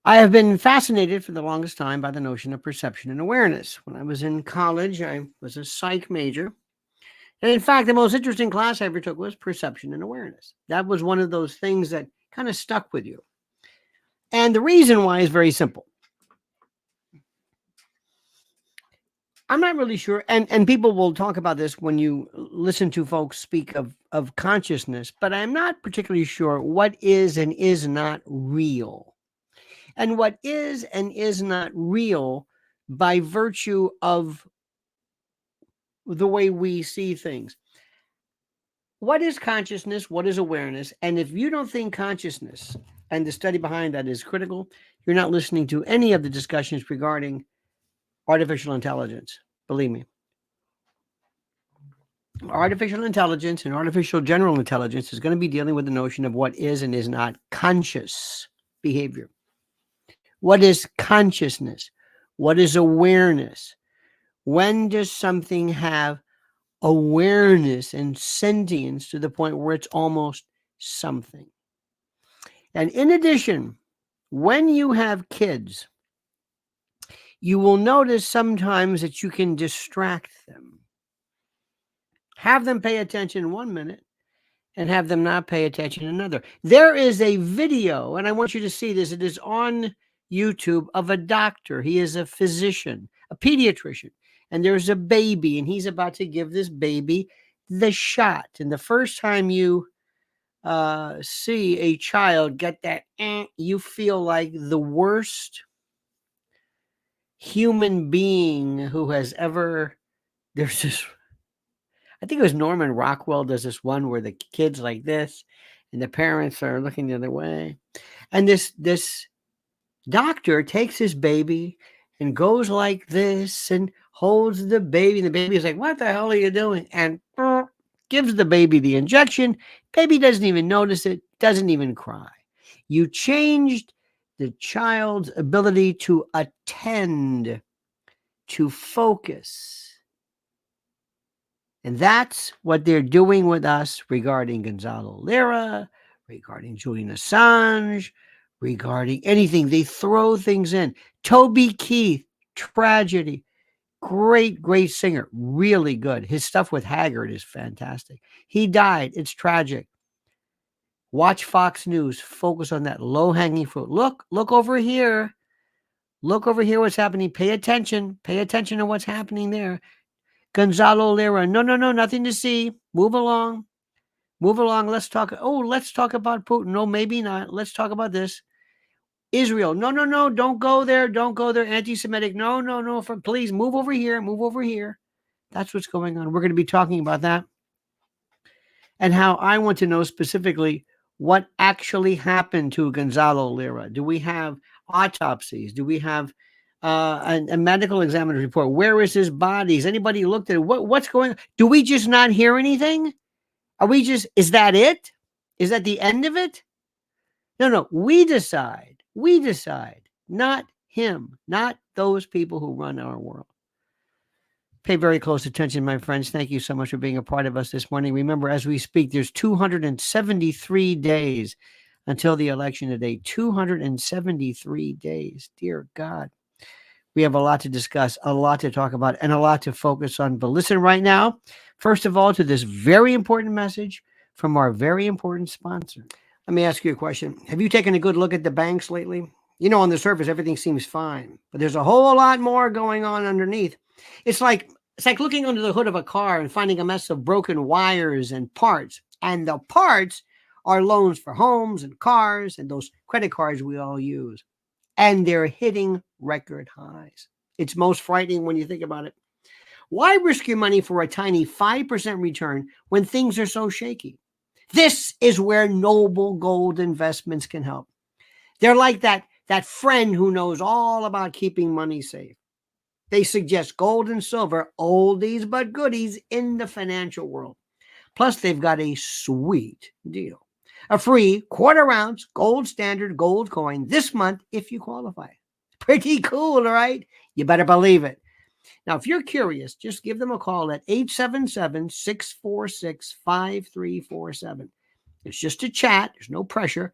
I have been fascinated for the longest time by the notion of perception and awareness. When I was in college, I was a psych major. And in fact, the most interesting class I ever took was perception and awareness. That was one of those things that kind of stuck with you. And the reason why is very simple. I'm not really sure, and people will talk about this when you listen to folks speak of consciousness, but I'm not particularly sure what is and is not real. And what is and is not real by virtue of the way we see things. What is consciousness? What is awareness? And if you don't think consciousness and the study behind that is critical, you're not listening to any of the discussions regarding artificial intelligence. Believe me. Artificial intelligence and artificial general intelligence is going to be dealing with the notion of what is and is not conscious behavior. What is consciousness? What is awareness? When does something have awareness and sentience to the point where it's almost something? And in addition, when you have kids, you will notice sometimes that you can distract them. Have them pay attention 1 minute and have them not pay attention another. There is a video, and I want you to see this. It is on YouTube, of a doctor. He is a physician, a pediatrician, and there's a baby, and he's about to give this baby the shot. And the first time you see a child get that, you feel like the worst human being who has ever. There's this. I think it was Norman Rockwell does this one where the kid's like this and the parents are looking the other way. And this doctor takes his baby and goes like this and holds the baby. And the baby's like, "What the hell are you doing?" And gives the baby the injection. Baby doesn't even notice it, doesn't even cry. You changed the child's ability to attend, to focus. And that's what they're doing with us regarding Gonzalo Lira, regarding Julian Assange, regarding anything. They throw things in. Toby Keith, tragedy. Great, great singer. Really good. His stuff with Haggard is fantastic. He died. It's tragic. Watch Fox News. Focus on that low-hanging fruit. Look over here. Look over here what's happening. Pay attention. Pay attention to what's happening there. Gonzalo Lira. No, nothing to see. Move along. Move along. Let's talk. Oh, let's talk about Putin. No, maybe not. Let's talk about this. Israel. No. Don't go there. Don't go there. Anti-Semitic. No. Please move over here. Move over here. That's what's going on. We're going to be talking about that. And how I want to know specifically what actually happened to Gonzalo Lira. Do we have autopsies? Do we have a medical examiner's report? Where is his body? Has anybody looked at it? What's going on? Do we just not hear anything? Is that it? Is that the end of it? No. We decide, not him, not those people who run our world. Pay very close attention, my friends. Thank you so much for being a part of us this morning. Remember, as we speak, there's 273 days until the election today. 273 days. Dear God. We have a lot to discuss, a lot to talk about, and a lot to focus on. But listen right now, first of all, to this very important message from our very important sponsor. Let me ask you a question. Have you taken a good look at the banks lately? You know, on the surface, everything seems fine, but there's a whole lot more going on underneath. It's like looking under the hood of a car and finding a mess of broken wires and parts. And the parts are loans for homes and cars and those credit cards we all use. And they're hitting record highs. It's most frightening when you think about it. Why risk your money for a tiny 5% return when things are so shaky? This is where Noble Gold Investments can help. They're like that friend who knows all about keeping money safe. They suggest gold and silver, oldies but goodies in the financial world. Plus, they've got a sweet deal. A free 1/4 ounce gold standard gold coin this month if you qualify. Pretty cool, right? You better believe it. Now, if you're curious, just give them a call at 877-646-5347. It's just a chat. There's no pressure.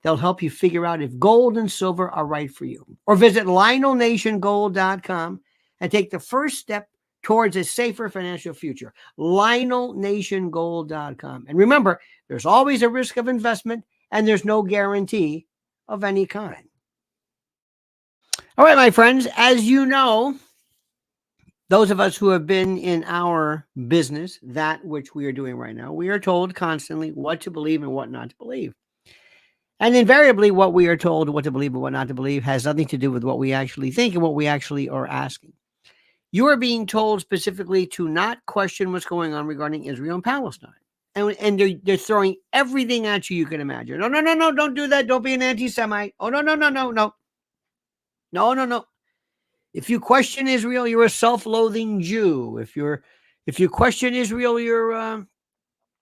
They'll help you figure out if gold and silver are right for you. Or visit LionelNationGold.com and take the first step towards a safer financial future. LionelNationGold.com. And remember, there's always a risk of investment and there's no guarantee of any kind. All right, my friends, as you know, those of us who have been in our business, that which we are doing right now, we are told constantly what to believe and what not to believe. And invariably, what we are told what to believe and what not to believe has nothing to do with what we actually think and what we actually are asking. You are being told specifically to not question what's going on regarding Israel and Palestine. And they're throwing everything at you can imagine. No, don't do that. Don't be an anti-Semite. Oh, no. If you question Israel, you're a self-loathing Jew. If you question Israel, you're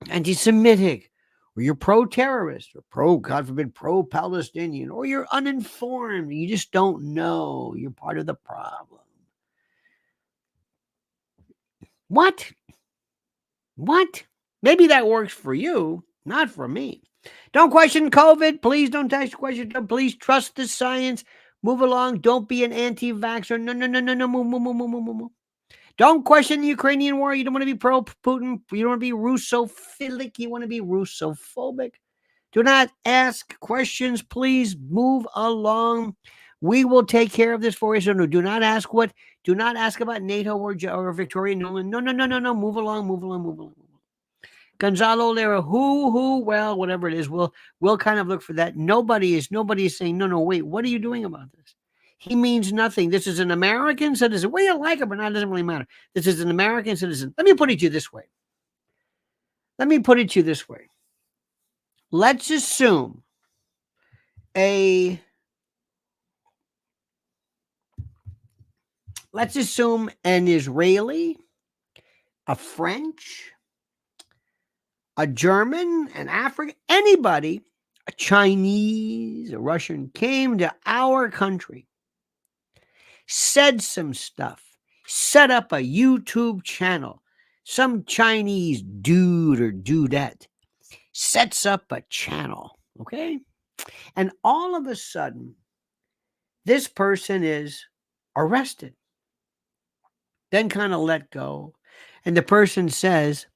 anti-Semitic, or you're pro-terrorist, or God forbid, pro-Palestinian, or you're uninformed. You just don't know. You're part of the problem. What? Maybe that works for you, not for me. Don't question COVID. Please don't question. Please trust the science. Move along. Don't be an anti-vaxxer. No. Move. Don't question the Ukrainian war. You don't want to be pro-Putin. You don't want to be Russophilic. You want to be Russophobic. Do not ask questions. Please move along. We will take care of this for you. So no, do not ask about NATO or Victoria Nuland. No. Move along. Gonzalo Lira, well, whatever it is, we'll kind of look for that. Nobody is saying, no, wait, what are you doing about this? He means nothing. This is an American citizen. Whether you like him or not, it doesn't really matter. This is an American citizen. Let me put it to you this way. Let's assume an Israeli, a French, a German, an African, anybody, a Chinese, a Russian, came to our country, said some stuff, set up a YouTube channel. Some Chinese dude or dudette sets up a channel, okay? And all of a sudden, this person is arrested, then kind of let go. And the person says,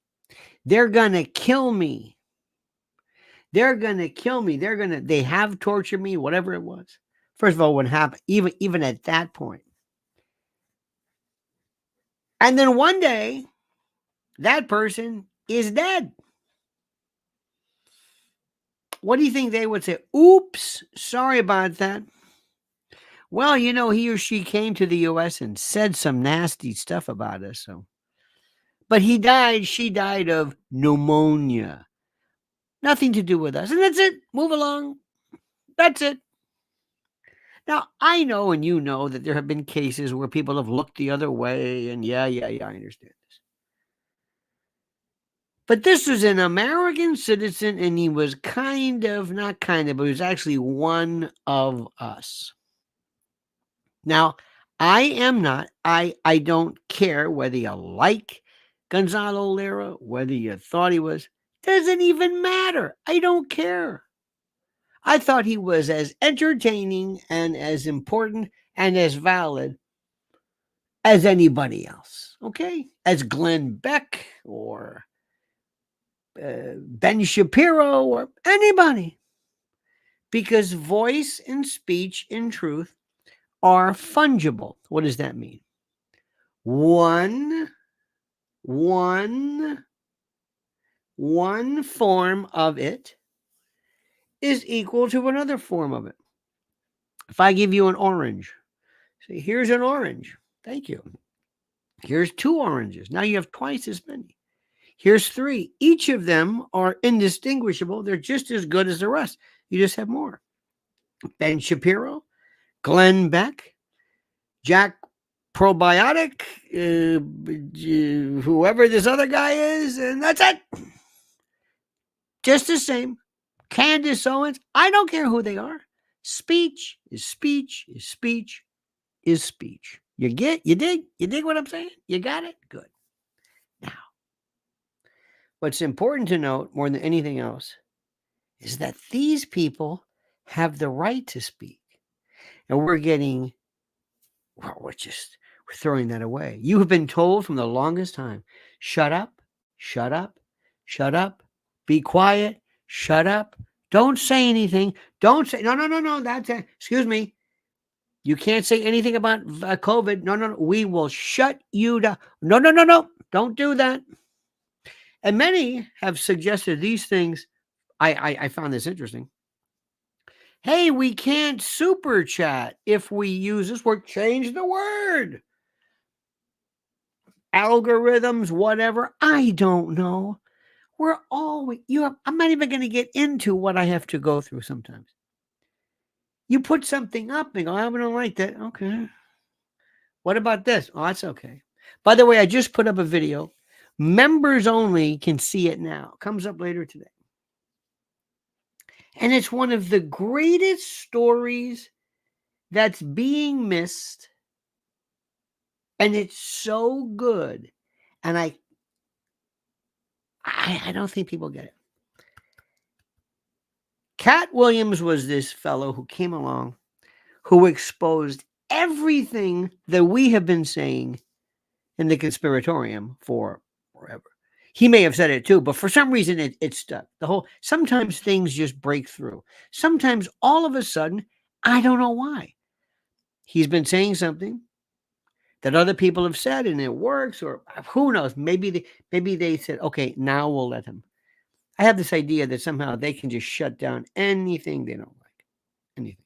they're going to kill me. They have tortured me, whatever it was. First of all, what happened, even at that point. And then one day, that person is dead. What do you think they would say? Oops, sorry about that. Well, he or she came to the U.S. and said some nasty stuff about us. But she died of pneumonia. Nothing to do with us. And that's it. Move along. That's it. Now, I know and you know that there have been cases where people have looked the other way. And yeah, I understand this. But this was an American citizen, and he was but he was actually one of us. Now, I don't care whether you like Gonzalo Lira, whether you thought he was, doesn't even matter. I don't care. I thought he was as entertaining and as important and as valid as anybody else, okay? As Glenn Beck or Ben Shapiro or anybody. Because voice and speech in truth are fungible. What does that mean? One form of it is equal to another form of it. If I give you an orange, say, here's an orange. Thank you. Here's 2 oranges. Now you have twice as many. Here's 3. Each of them are indistinguishable. They're just as good as the rest. You just have more. Ben Shapiro, Glenn Beck, Jack Probiotic, whoever this other guy is, and that's it. Just the same. Candace Owens, I don't care who they are. Speech is speech is speech is speech. You dig what I'm saying? You got it? Good. Now, what's important to note more than anything else is that these people have the right to speak. And we're we're throwing that away. You have been told from the longest time, shut up, shut up, shut up, be quiet, shut up, don't say anything, don't say, no, that's it. Excuse me. You can't say anything about COVID. No, we will shut you down. No, don't do that. And many have suggested these things. I found this interesting. Hey, we can't super chat if we use this word. Change the word. Algorithms, whatever. I don't know. We're always, I'm not even going to get into what I have to go through sometimes. You put something up and go, I don't like that. Okay. What about this? Oh, that's okay. By the way, I just put up a video. Members only can see it now. Comes up later today. And it's one of the greatest stories that's being missed. And it's so good. And I don't think people get it. Cat Williams was this fellow who came along who exposed everything that we have been saying in the conspiratorium for forever. He may have said it too, but for some reason it stuck. Sometimes things just break through. Sometimes all of a sudden, I don't know why. He's been saying something that other people have said and it works, or who knows? Maybe they said, okay, now we'll let him. I have this idea that somehow they can just shut down anything they don't like. Anything.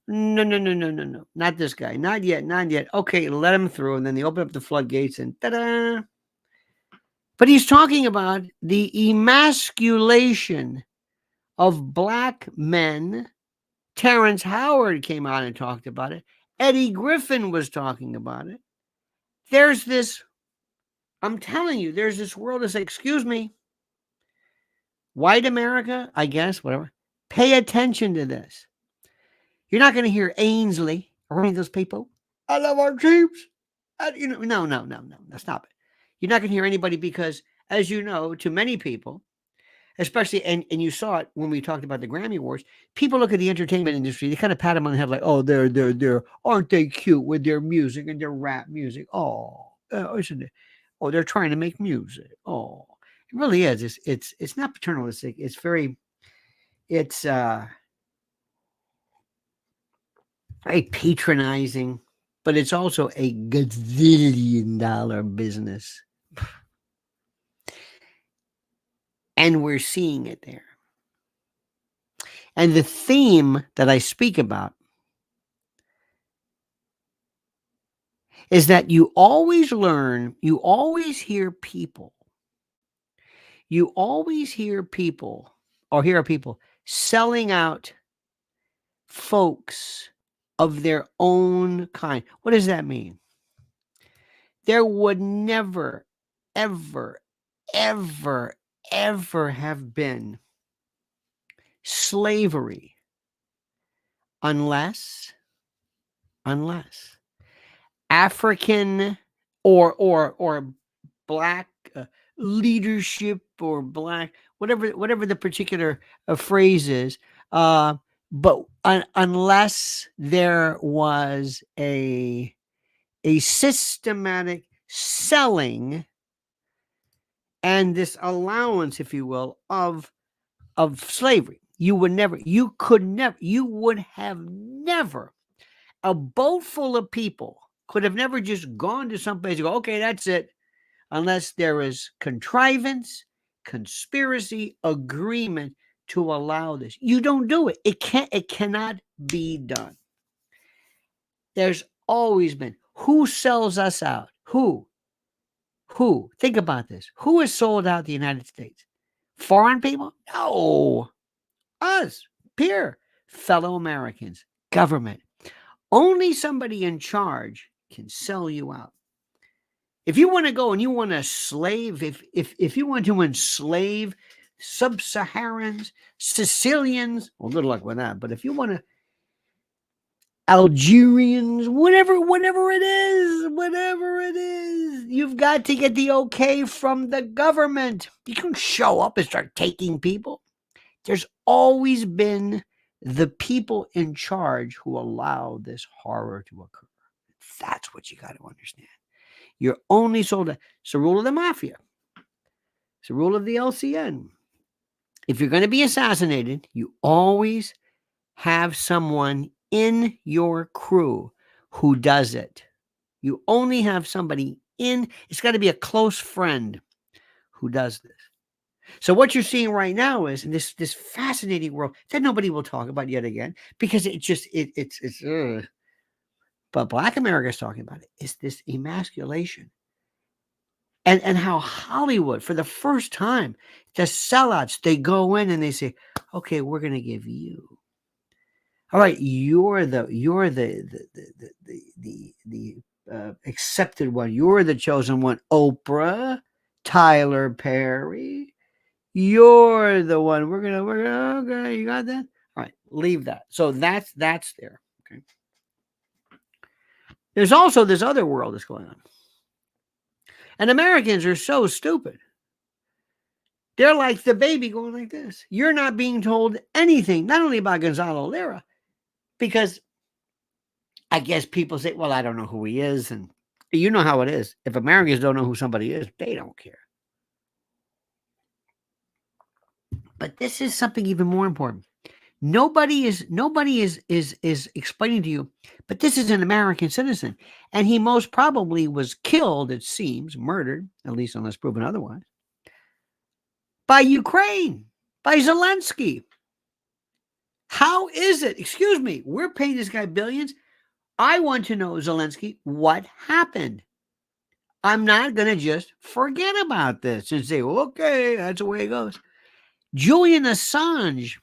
No. Not this guy. Not yet. Okay, let him through. And then they open up the floodgates and ta-da. But he's talking about the emasculation of black men. Terrence Howard came out and talked about it. Eddie Griffin was talking about it. There's this, I'm telling you, there's this world that's like, excuse me, white America, I guess, whatever, pay attention to this. You're not going to hear Ainsley or any of those people. I love our troops. No, stop it. You're not going to hear anybody because, as you know, to many people, especially, and you saw it when we talked about the Grammy Awards, people look at the entertainment industry, they kind of pat them on the head like, oh, they're, aren't they cute with their music and their rap music? Oh, isn't it? Oh, they're trying to make music. Oh, it really is. It's not paternalistic. It's very patronizing, but it's also a gazillion-dollar business. And we're seeing it there. And the theme that I speak about is that you always learn, you always hear people selling out folks of their own kind. What does that mean? There would never, ever have been slavery unless African or black leadership or black whatever the particular phrase is, but unless there was a systematic selling and this allowance, if you will, of slavery, you would have never, a boat full of people could have never just gone to some place and go, okay, that's it, unless there is contrivance, conspiracy, agreement to allow this. You don't do it. It cannot be done. There's always been. Who sells us out? Who? Think about this. Who has sold out the United States? Foreign people? No. Us, fellow Americans, government. Only somebody in charge can sell you out. If you want to go and you want to slave, if you want to enslave sub-Saharans, Sicilians, well, good luck with that. But if you want to, Algerians, whatever it is, you've got to get the okay from the government. You can show up and start taking people. There's always been the people in charge who allow this horror to occur. That's what you got to understand. You're only sold. It's the rule of the mafia. It's the rule of the LCN. If you're going to be assassinated, you always have someone in your crew who does it. You only have somebody in, it's got to be a close friend who does this. So what you're seeing right now is in this fascinating world that nobody will talk about yet again because it's but Black America is talking about it. It's this emasculation. And how Hollywood, for the first time, the sellouts, they go in and they say, okay, we're going to give you. All right, you're the accepted one. You're the chosen one. Oprah, Tyler Perry, you're the one. We're gonna. Okay. You got that? All right, leave that. So that's there. Okay. There's also this other world that's going on, and Americans are so stupid. They're like the baby going like this. You're not being told anything, not only about Gonzalo Lira, because I guess people say, well, I don't know who he is. And you know how it is. If Americans don't know who somebody is, they don't care. But this is something even more important. Nobody is explaining to you, but this is an American citizen. And he most probably was killed, it seems, murdered, at least unless proven otherwise, by Ukraine, by Zelensky. How is it? Excuse me, we're paying this guy billions. I want to know, Zelensky, what happened? I'm not going to just forget about this and say, okay, that's the way it goes. Julian Assange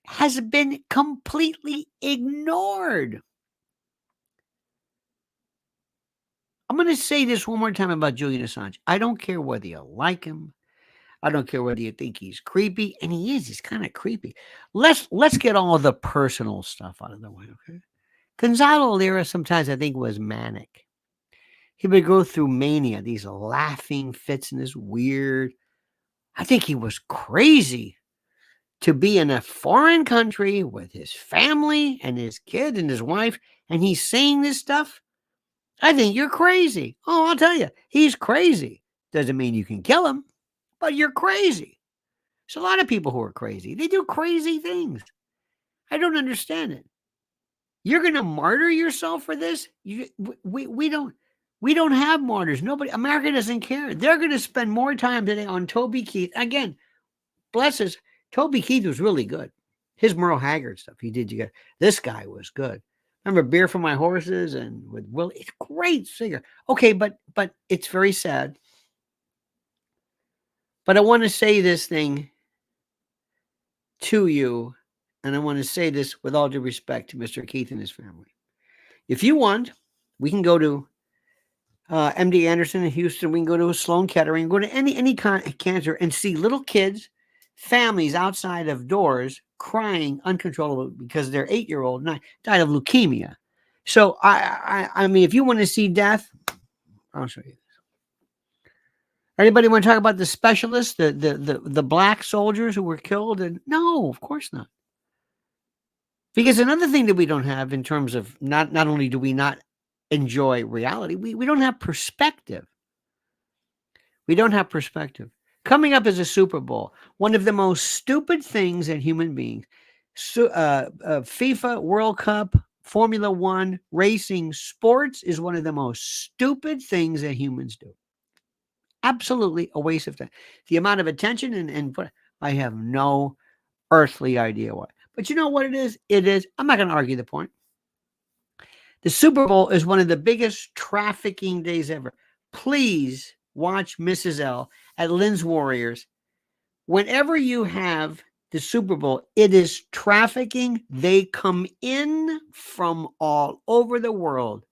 has been completely ignored. I'm going to say this one more time about Julian Assange. I don't care whether you like him. I don't care whether you think he's creepy, and he is. He's kind of creepy. Let's get all the personal stuff out of the way, okay? Gonzalo Lira sometimes I think was manic. He would go through mania, these laughing fits and this weird. I think he was crazy to be in a foreign country with his family and his kid and his wife, and he's saying this stuff. I think you're crazy. Oh, I'll tell you, he's crazy. Doesn't mean you can kill him, but you're crazy. There's a lot of people who are crazy. They do crazy things. I don't understand it. You're going to martyr yourself for this? We don't have martyrs. Nobody, America doesn't care. They're going to spend more time today on Toby Keith. Again, bless us. Toby Keith was really good. His Merle Haggard stuff he did. This guy was good. Remember Beer for My Horses and with Will? It's a great singer. Okay, but it's very sad. But I want to say this thing to you, and I want to say this with all due respect to Mr. Keith and his family. If you want, we can go to MD Anderson in Houston. We can go to Sloan Kettering, go to any cancer and see little kids, families outside of doors crying uncontrollably because their 8-year-old died of leukemia. So I mean, if you want to see death, I'll show you this. Anybody want to talk about the specialists, the black soldiers who were killed? And no, of course not. Because another thing that we don't have in terms of not only do we not enjoy reality, we don't have perspective. We don't have perspective. Coming up is a Super Bowl, one of the most stupid things in human beings. FIFA, World Cup, Formula One, racing, sports is one of the most stupid things that humans do. Absolutely a waste of time. The amount of attention and I have no earthly idea why. But you know what it is? It is, I'm not going to argue the point. The Super Bowl is one of the biggest trafficking days ever. Please watch Mrs. L at Lynn's Warriors. Whenever you have the Super Bowl, it is trafficking. They come in from all over the world.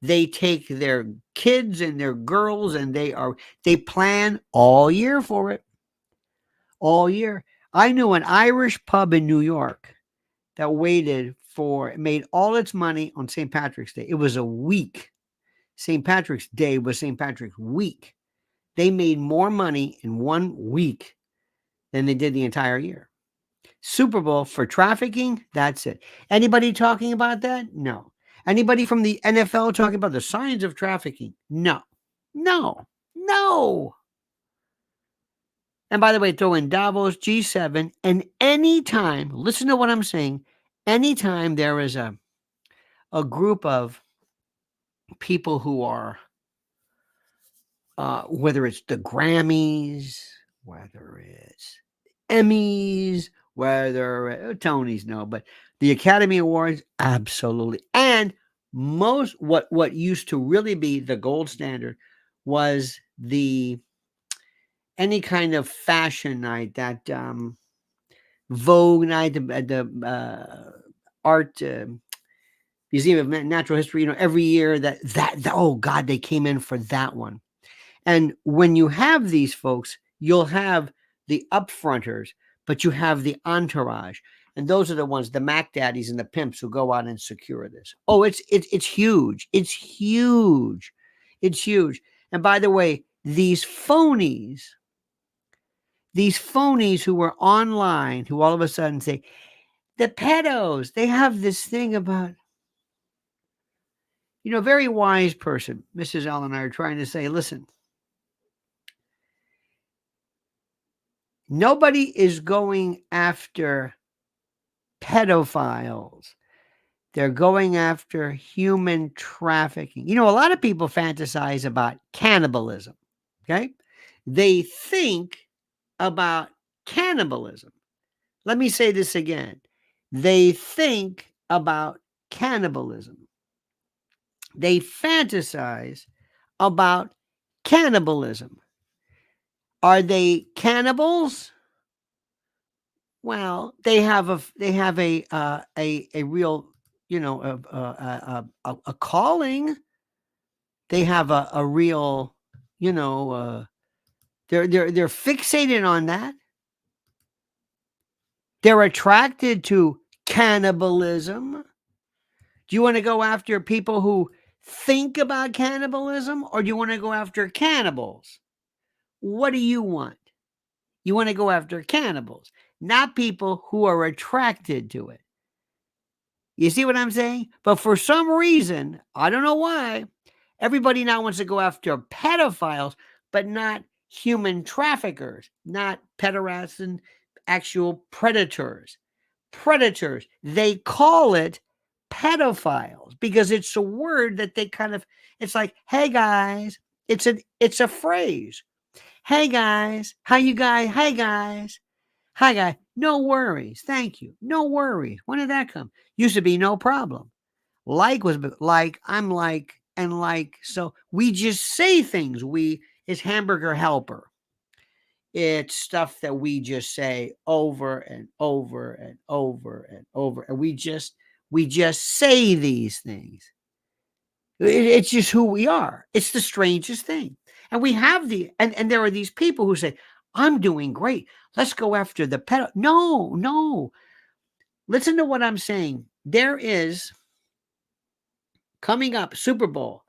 They take their kids and their girls and they plan all year for it. All year. I knew an Irish pub in New York that made all its money on St. Patrick's Day. It was a week. St. Patrick's Day was St. Patrick's week. They made more money in 1 week than they did the entire year. Super Bowl for trafficking, that's it. Anybody talking about that? No. Anybody from the NFL talking about the signs of trafficking? No. No. No. And by the way, throw in Davos, G7, and anytime, listen to what I'm saying, anytime there is a group of people who are, whether it's the Grammys, whether it's Emmys, whether Tonys, no, but the Academy Awards, absolutely. And most what used to really be the gold standard was the any kind of fashion night, that Vogue night, the art Museum of Natural History, every year that oh God, they came in for that one. And when you have these folks, you'll have the upfronters, but you have the entourage. And those are the ones, the Mac daddies and the pimps who go out and secure this. Oh, it's huge. It's huge. It's huge. And by the way, these phonies who are online, who all of a sudden say, the pedos, they have this thing about, very wise person, Mrs. L and I are trying to say, listen, nobody is going after pedophiles. They're going after human trafficking. A lot of people fantasize about cannibalism. Okay. They think about cannibalism. Let me say this again. They think about cannibalism. They fantasize about cannibalism. Are they cannibals? Well, they have a real, a calling. They have a real, they're fixated on that. They're attracted to cannibalism. Do you want to go after people who think about cannibalism, or do you want to go after cannibals? What do you want? You want to go after cannibals, not people who are attracted to it. You see what I'm saying? But for some reason, I don't know why, everybody now wants to go after pedophiles, but not human traffickers, not pederasts and actual predators. Predators, they call it pedophiles because it's a word that they kind of, it's like, hey guys, it's a phrase. Hey guys, how you guys? Hey guys. Hi guy, no worries. Thank you. No worries. When did that come? Used to be no problem. Like was like, I'm like, and like, so we just say things. It's hamburger helper. It's stuff that we just say over and over and over and over. And we just say these things. It's just who we are. It's the strangest thing. And we have and there are these people who say, I'm doing great. Let's go after the pedo. No, no. Listen to what I'm saying. There is coming up Super Bowl,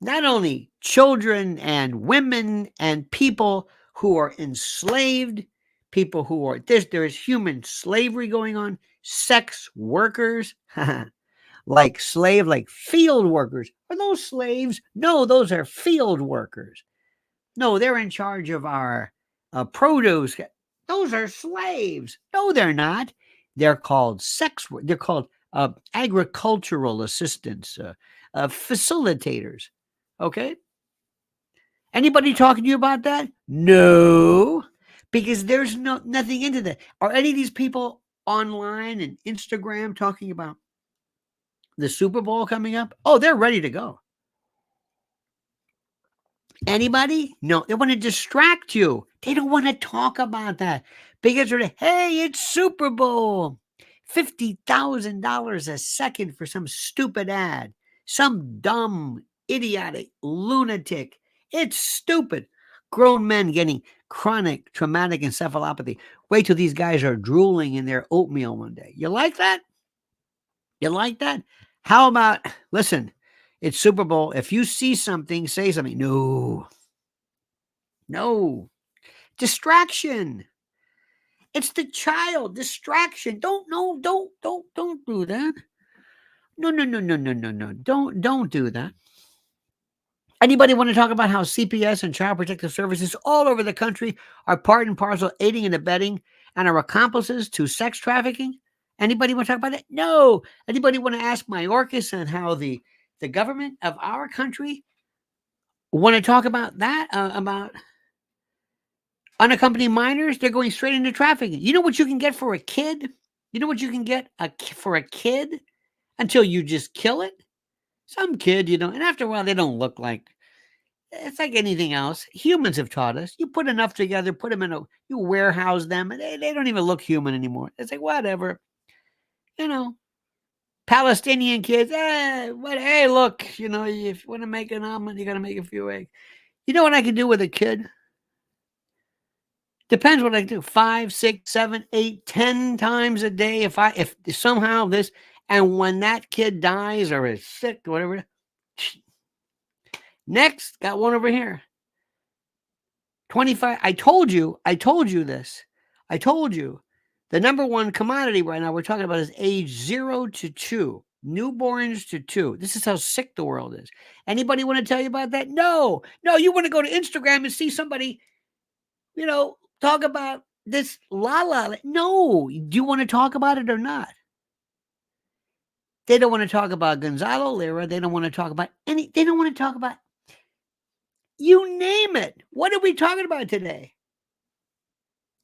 not only children and women and people who are enslaved, people who are there is human slavery going on, sex workers, like field workers. Are those slaves? No, those are field workers. No, they're in charge of our produce. Those are slaves. No, they're not. They're called they're called agricultural assistants, facilitators. Okay. Anybody talking to you about that? No, because there's nothing into that. Are any of these people online and Instagram talking about the Super Bowl coming up? Oh, they're ready to go. Anybody? No, they want to distract you. They don't want to talk about that because hey, it's Super Bowl. $50,000 a second for some stupid ad, some dumb, idiotic, lunatic. It's stupid. Grown men getting chronic traumatic encephalopathy. Wait till these guys are drooling in their oatmeal one day. You like that? You like that? How about, listen, it's Super Bowl. If you see something, say something. No. Distraction. It's the child distraction. Don't do that. No. Don't do that. Anybody want to talk about how CPS and Child Protective Services all over the country are part and parcel aiding and abetting and are accomplices to sex trafficking? Anybody want to talk about it? No. Anybody want to ask Mayorkas and how the government of our country want to talk about that? About unaccompanied minors? They're going straight into trafficking. You know what you can get for a kid? You know what you can get for a kid until you just kill it? Some kid, and after a while, they don't look like. It's like anything else. Humans have taught us. You put enough together, put them you warehouse them, and they don't even look human anymore. It's like, whatever. Palestinian kids, hey, look, if you want to make an omelet, you got to make a few eggs. You know what I can do with a kid? Depends what I do. 5, 6, 7, 8, 10 times a day. If somehow this, and when that kid dies or is sick or whatever. Next, got one over here. 25. I told you this. I told you the number one commodity right now we're talking about is age 0 to 2, newborns to 2. This is how sick the world is. Anybody want to tell you about that? No. You want to go to Instagram and see somebody, talk about this No. Do you want to talk about it or not? They don't want to talk about Gonzalo Lira. They don't want to talk about they don't want to talk about, you name it. What are we talking about today?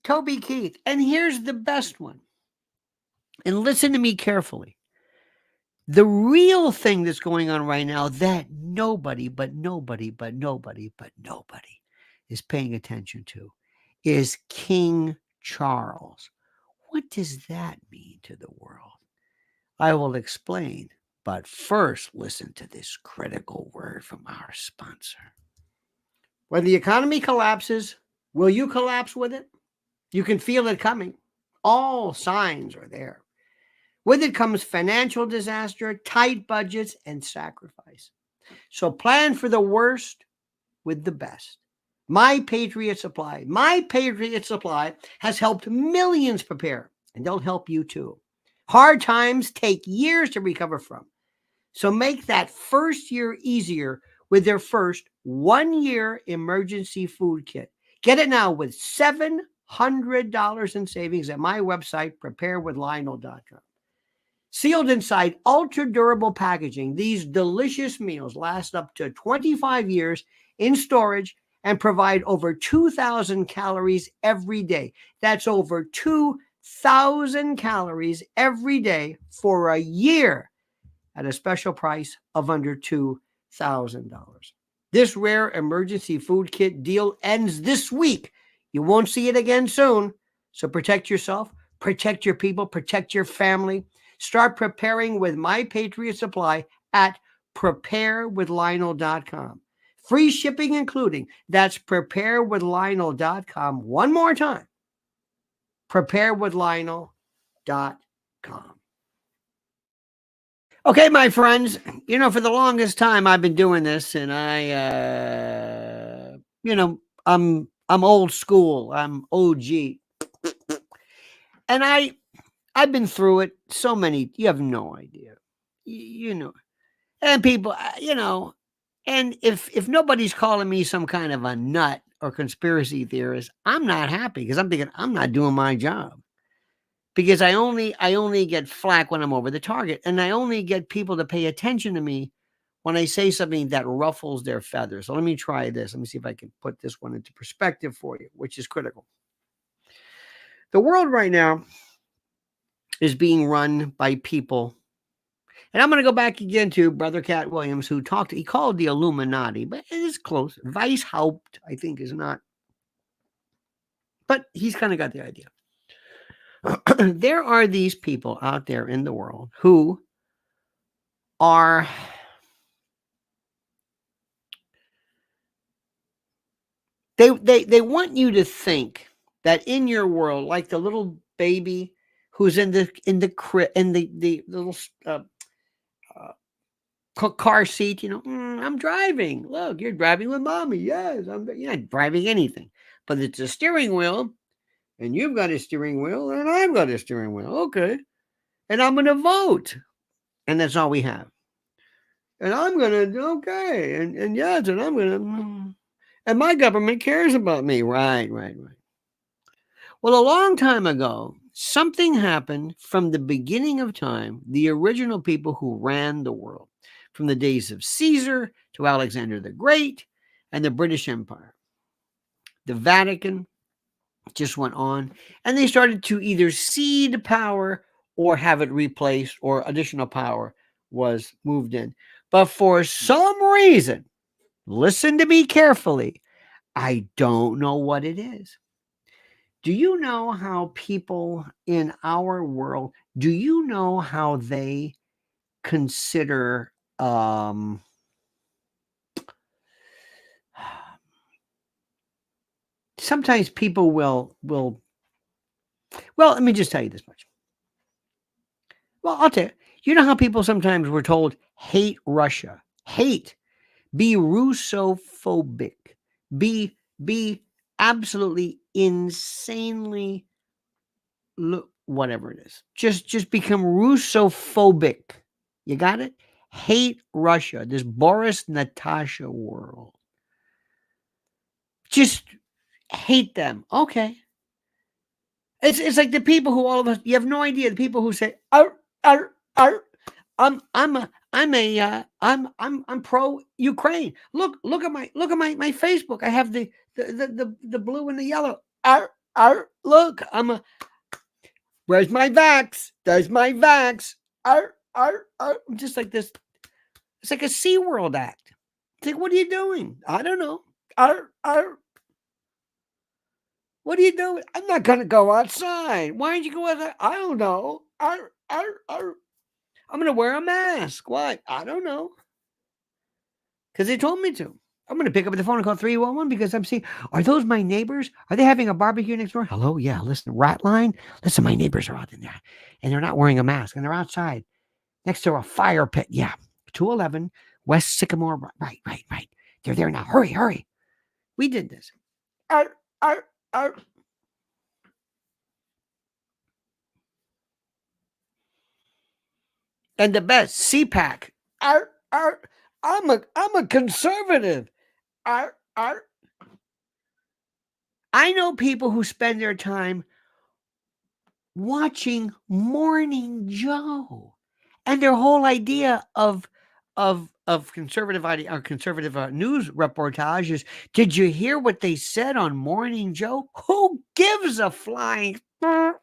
Toby Keith. And here's the best one. And listen to me carefully. The real thing that's going on right now that nobody is paying attention to is King Charles. What does that mean to the world? I will explain, but first listen to this critical word from our sponsor. When the economy collapses, will you collapse with it? You can feel it coming. All signs are there. With it comes financial disaster, tight budgets, and sacrifice. So plan for the worst with the best. My Patriot Supply has helped millions prepare, and they'll help you too. Hard times take years to recover from. So make that first year easier with their first 1-year emergency food kit. Get it now with $700 in savings at my website, preparewithlionel.com. Sealed inside ultra-durable packaging, these delicious meals last up to 25 years in storage and provide over 2,000 calories every day. That's over 2,000 calories every day for a year at a special price of under $2,000. This rare emergency food kit deal ends this week. You won't see it again soon. So protect yourself, protect your people, protect your family. Start preparing with My Patriot Supply at preparewithlionel.com. Free shipping including. That's preparewithlionel.com. One more time. preparewithlionel.com. Okay, my friends, for the longest time I've been doing this, and I'm old school. I'm OG. And I've been through it so many, you have no idea. And people, and if nobody's calling me some kind of a nut or conspiracy theorist, I'm not happy because I'm thinking I'm not doing my job. Because I only get flack when I'm over the target, and I only get people to pay attention to me when I say something that ruffles their feathers. So let me try this. Let me see if I can put this one into perspective for you, which is critical. The world right now is being run by people. And I'm going to go back again to Brother Cat Williams, who he called the Illuminati, but it is close. Weishaupt, I think, is not. But he's kind of got the idea. There are these people out there in the world who are they want you to think that in your world, like the little baby who's in the little car seat, I'm driving. Look, you're driving with mommy. Yes, you're not driving anything, but it's a steering wheel. And you've got a steering wheel, and I've got a steering wheel. Okay. And I'm going to vote. And that's all we have. And I'm going to, okay. And yes, and I'm going to, and my government cares about me. Right. Well, a long time ago, something happened from the beginning of time, the original people who ran the world, from the days of Caesar to Alexander the Great and the British Empire. The Vatican just went on, and they started to either cede power or have it replaced, or additional power was moved in. But for some reason, listen to me carefully, I don't know what it is. Do you know how people in our world, do you know how they consider sometimes people will well, let me just tell you this much. Well, I'll tell you. You know how people sometimes were told hate Russia, hate, be Russophobic, be absolutely insanely whatever it is. Just become Russophobic. You got it? Hate Russia, this Boris Natasha world. Just hate them. Okay. It's like the people who all of us, you have no idea, the people who say, arr, arr, arr, I'm pro Ukraine. Look at my Facebook. I have the blue and the yellow. Arr, arr, look, where's my vax? There's my vax. Arr, arr, arr. I'm just like this. It's like a SeaWorld act. It's like, what are you doing? I don't know. Arr, arr. What are you doing? I'm not going to go outside. Why did you go outside? I don't know. Arr, arr, arr. I'm going to wear a mask. Why? I don't know. Because they told me to. I'm going to pick up the phone and call 311 because I'm seeing, are those my neighbors? Are they having a barbecue next door? Hello? Yeah, listen, rat line. Listen, my neighbors are out in there and they're not wearing a mask and they're outside next to a fire pit. Yeah, 211 West Sycamore. Right. They're there now. Hurry. We did this. Arr, arr, arr. And the best, CPAC. I'm a conservative. I know people who spend their time watching Morning Joe, and their whole idea of conservative idea or conservative news reportage is, did you hear what they said on Morning Joe? Who gives a flying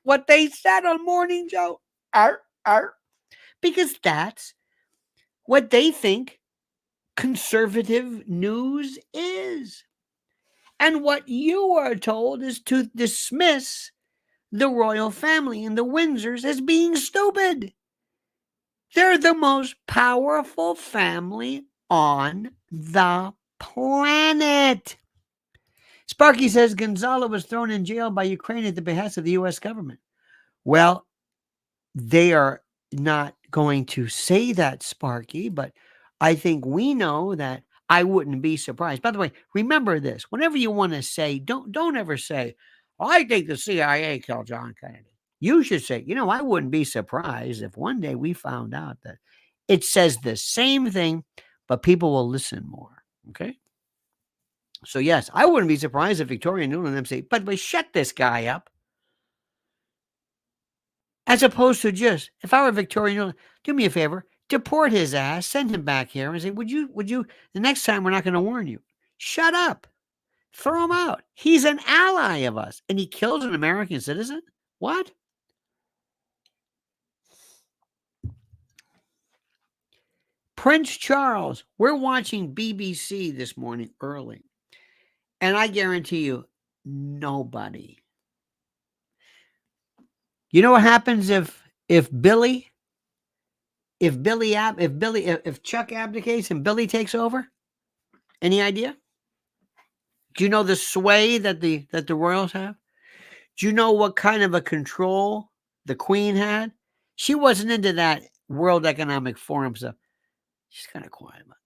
what they said on Morning Joe? Because that's what they think conservative news is. And what you are told is to dismiss the royal family and the Windsors as being stupid. They're the most powerful family on the planet. Sparky says Gonzalo was thrown in jail by Ukraine at the behest of the U.S. government. Well, they are not going to say that, Sparky, but I think we know that I wouldn't be surprised. By the way, remember this. Whenever you want to say, don't ever say, I think the CIA killed John Kennedy. You should say, I wouldn't be surprised if one day we found out that it says the same thing, but people will listen more. Okay? So yes, I wouldn't be surprised if Victoria Nuland and them say, but we shut this guy up. As opposed to just, if I were Victoria Nuland, do me a favor, deport his ass, send him back here and say, would you, the next time we're not going to warn you. Shut up. Throw him out. He's an ally of us and he kills an American citizen? What? Prince Charles, we're watching BBC this morning early. And I guarantee you, nobody. You know what happens if Chuck abdicates and Billy takes over? Any idea? Do you know the sway that the royals have? Do you know what kind of a control the Queen had? She wasn't into that World Economic Forum stuff. She's kind of quiet about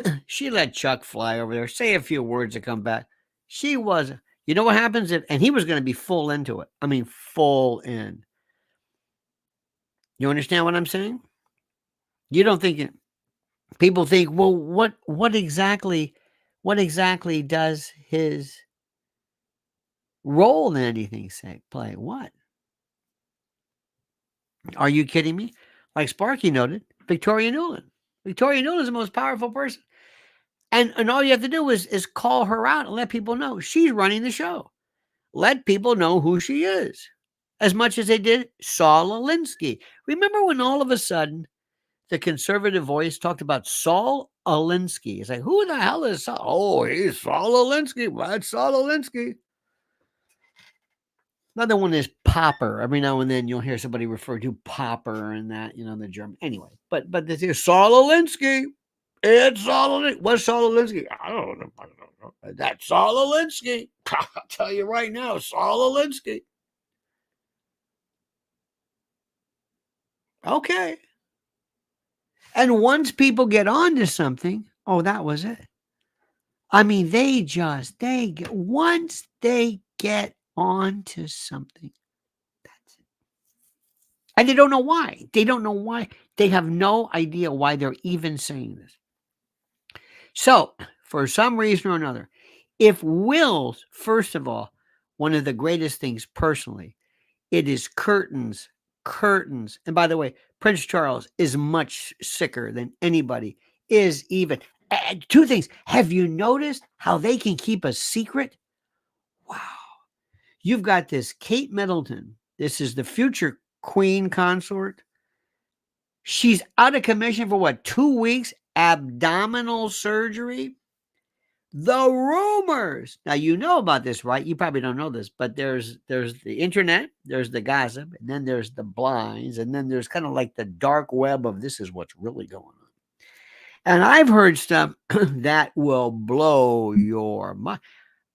it. She let Chuck fly over there, say a few words and come back. She wasn't. You know what happens if, and he was going to be full into it. I mean, full in. You understand what I'm saying? You don't think it, people think, well, what exactly does his role in anything say play? What? Are you kidding me? Like Sparky noted, Victoria Nuland. Victoria Nuland is the most powerful person. And all you have to do is call her out and let people know she's running the show. Let people know who she is. As much as they did Saul Alinsky. Remember when all of a sudden the conservative voice talked about Saul Alinsky? It's like, who the hell is Saul? Oh, he's Saul Alinsky. That's Saul Alinsky. Another one is Popper. Every now and then you'll hear somebody refer to Popper and that, the German. Anyway, but this is Saul Alinsky. It's Saul Alinsky. What's Saul Alinsky? I don't know. That's Saul Alinsky. I'll tell you right now, Saul Alinsky. Okay. And once people get onto something, oh, that was it. I mean, once they get onto something, that's it. And they don't know why. They don't know why. They have no idea why they're even saying this. So, for some reason or another, if wills, first of all, one of the greatest things personally, it is curtains. And by the way, Prince Charles is much sicker than anybody is even. Two things. Have you noticed how they can keep a secret? Wow. You've got this Kate Middleton. This is the future queen consort. She's out of commission for what, 2 weeks? Abdominal surgery? The rumors. Now, you know about this, right? You probably don't know this, but there's the internet, there's the gossip, and then there's the blinds, and then there's kind of like the dark web of this is what's really going on. And I've heard stuff that will blow your mind.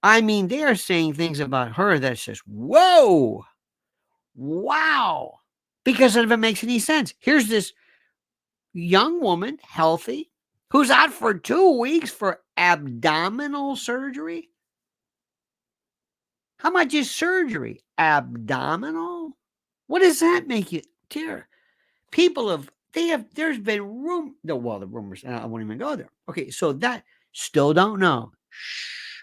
I mean, they are saying things about her that's just, whoa, wow, because none of it makes any sense. Here's this young woman, healthy, who's out for 2 weeks for abdominal surgery. How much is surgery? Abdominal? What does that make you? Dear, there's been the rumors, I won't even go there. Okay, so that, still don't know. Shh.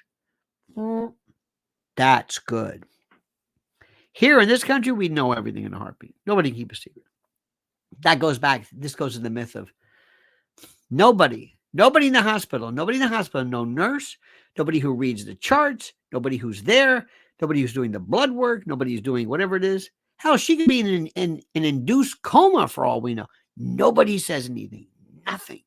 That's good. Here in this country, we know everything in a heartbeat. Nobody can keep a secret. This goes to the myth of nobody in the hospital, no nurse, nobody who reads the charts, nobody who's there, nobody who's doing the blood work, nobody who's doing whatever it is. Hell, she could be in an induced coma for all we know. Nobody says anything, nothing.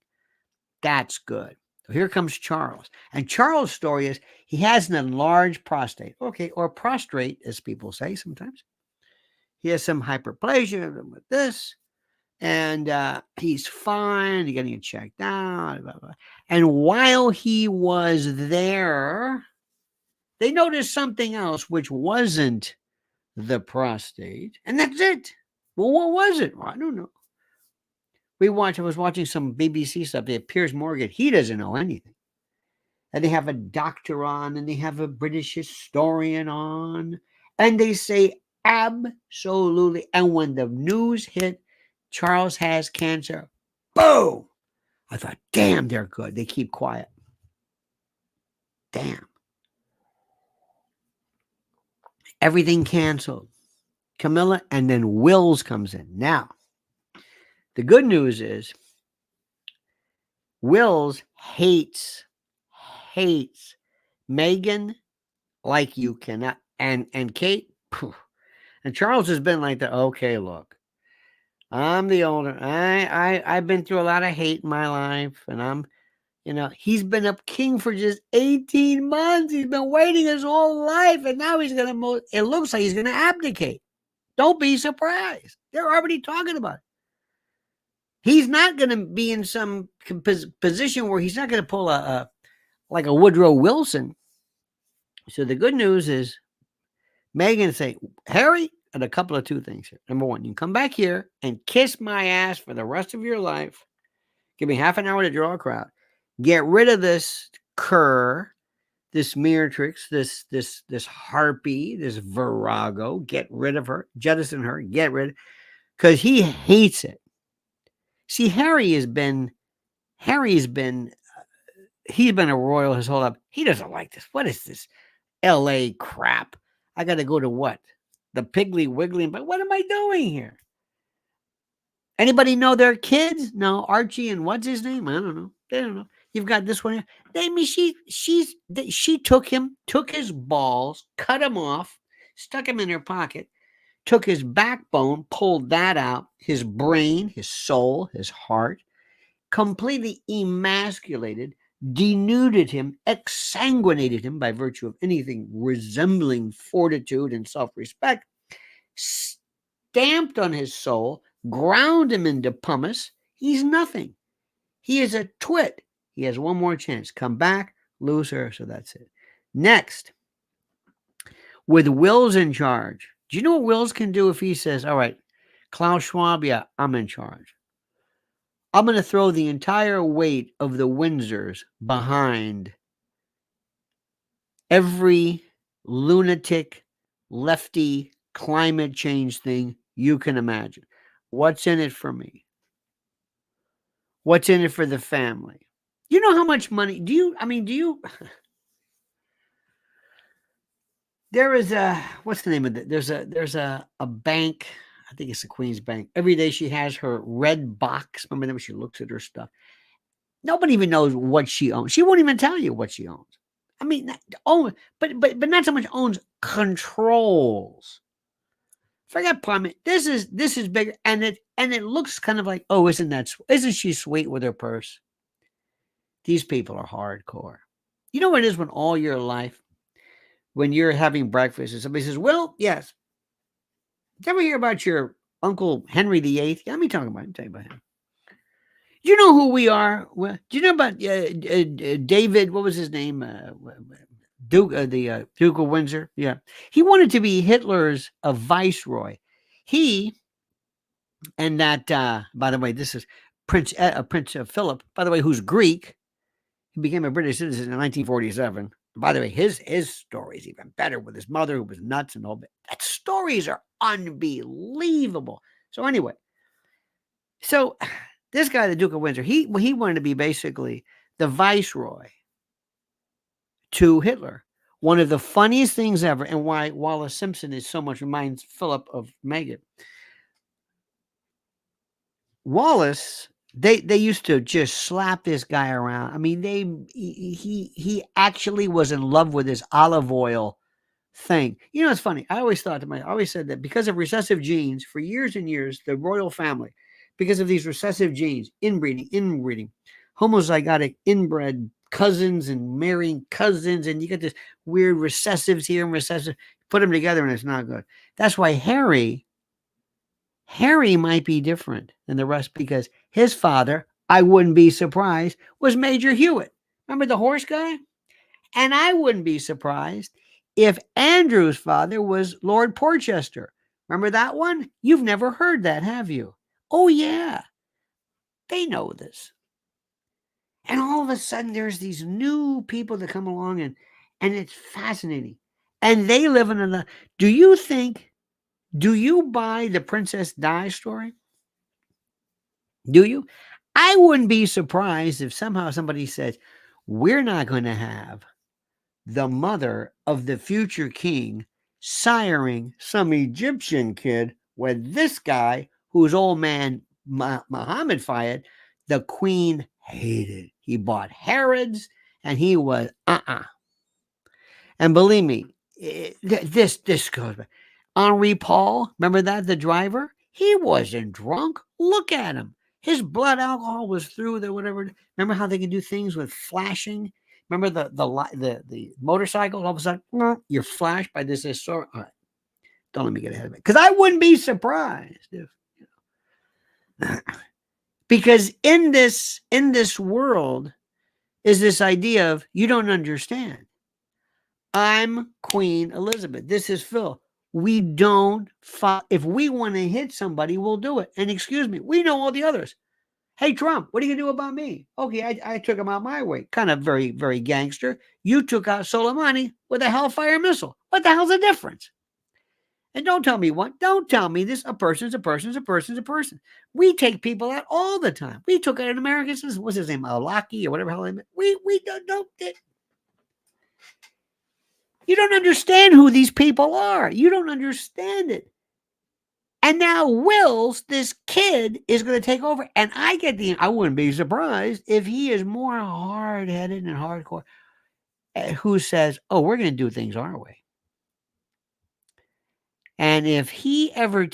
That's good. So here comes Charles. And Charles' story is he has an enlarged prostate, okay, or prostrate, as people say sometimes. He has some hyperplasia with this. And he's fine. He's getting it checked out. Blah, blah. And while he was there, they noticed something else, which wasn't the prostate. And that's it. Well, what was it? Well, I don't know. I was watching some BBC stuff. They have Piers Morgan. He doesn't know anything. And they have a doctor on, and they have a British historian on. And they say absolutely. And when the news hit, Charles has cancer. Boom! I thought, damn, they're good. They keep quiet. Damn. Everything canceled. Camilla, and then Wills comes in. Now, the good news is Wills hates Meghan like you cannot. And Kate, and Charles has been like that. Okay, look. I'm the older. I've been through a lot of hate in my life, and he's been a king for just 18 months. He's been waiting his whole life, and now it looks like he's gonna abdicate. Don't be surprised. They're already talking about it. He's not gonna be in some position where he's not gonna pull like a Woodrow Wilson. So the good news is Meghan say, Harry, and a couple of two things here. Number one, you can come back here and kiss my ass for the rest of your life. Give me half an hour to draw a crowd. Get rid of this this Meretrix, this harpy, this virago, get rid of her, jettison her, get rid, because he hates it. See, Harry's been he's been a royal his whole life. He doesn't like this. What is this LA crap? I got to go to what? The Piggly Wiggly, but what am I doing here? Anybody know their kids? No, Archie and what's his name? I don't know. They don't know. You've got this one here. She took his balls, cut him off, stuck him in her pocket, took his backbone, pulled that out, his brain, his soul, his heart, completely emasculated, denuded him, exsanguinated him by virtue of anything resembling fortitude and self-respect, stamped on his soul, ground him into pumice. He's nothing. He is a twit. He has one more chance. Come back, lose her, so that's it. Next, with Will's in charge. Do you know what Will's can do if he says, all right, Klaus Schwab, yeah, I'm in charge. I'm going to throw the entire weight of the Windsors behind every lunatic, lefty, climate change thing you can imagine. What's in it for me? What's in it for the family? You know how much money do you there is a, what's the name of it? There's a bank, I think it's the Queen's Bank. Every day she has her red box. Remember when she looks at her stuff? Nobody even knows what she owns. She won't even tell you what she owns. I mean, but not so much owns, controls. Forget Parliament. This is bigger, and it looks kind of like, oh, isn't she sweet with her purse? These people are hardcore. You know what it is when all your life, when you're having breakfast and somebody says, well, yes. Did you ever hear about your Uncle Henry VIII? Yeah, let me tell you about him. Do you know who we are? Well, do you know about David? What was his name? Duke of Windsor. Yeah, he wanted to be Hitler's viceroy. He and that. By the way, this is Prince Philip. By the way, who's Greek. He became a British citizen in 1947. By the way, his story is even better with his mother who was nuts and all that. That stories are unbelievable. So anyway, this guy, the Duke of Windsor, he wanted to be basically the viceroy to Hitler. One of the funniest things ever, and why Wallace Simpson is so much reminds Philip of Meghan. Wallace, they used to just slap this guy around. I mean, he actually was in love with his olive oil thing. You know, it's funny. I always said that because of recessive genes, for years and years, the royal family, because of these recessive genes, inbreeding, homozygotic inbred cousins and marrying cousins, and you get this weird recessives here and recessive, put them together and it's not good. That's why Harry might be different than the rest because his father, I wouldn't be surprised, was Major Hewitt. Remember the horse guy? And I wouldn't be surprised if Andrew's father was Lord Porchester. Remember that one? You've never heard that, have you? Oh, yeah. They know this. And all of a sudden, there's these new people that come along, and it's fascinating. And they live in a... Do you buy the Princess Di story? Do you? I wouldn't be surprised if somehow somebody says, we're not going to have the mother of the future king siring some Egyptian kid with this guy whose old man Muhammad Fayed, the queen hated. He bought Herod's and he was And believe me, this goes back. Henri Paul, remember that, the driver? He wasn't drunk. Look at him. His blood alcohol was through the whatever. Remember how they can do things with flashing? Remember the motorcycle? All of a sudden, you're flashed by this. All right, don't let me get ahead of it, because I wouldn't be surprised if, because in this world is this idea of you don't understand. I'm Queen Elizabeth. This is Phil. We don't. If we want to hit somebody, we'll do it. And excuse me, we know all the others. Hey, Trump, what are you going to do about me? Okay, I took him out my way. Kind of very, very gangster. You took out Soleimani with a Hellfire missile. What the hell's the difference? And don't tell me what. Don't tell me this. A person's a person's a person's a person. We take people out all the time. We took out an American citizen. What's his name? Lockie or whatever hell name. We don't. You don't understand who these people are. You don't understand it. And now Wills, this kid, is going to take over. And I wouldn't be surprised if he is more hard-headed and hardcore, who says, oh, we're going to do things our way. And if he ever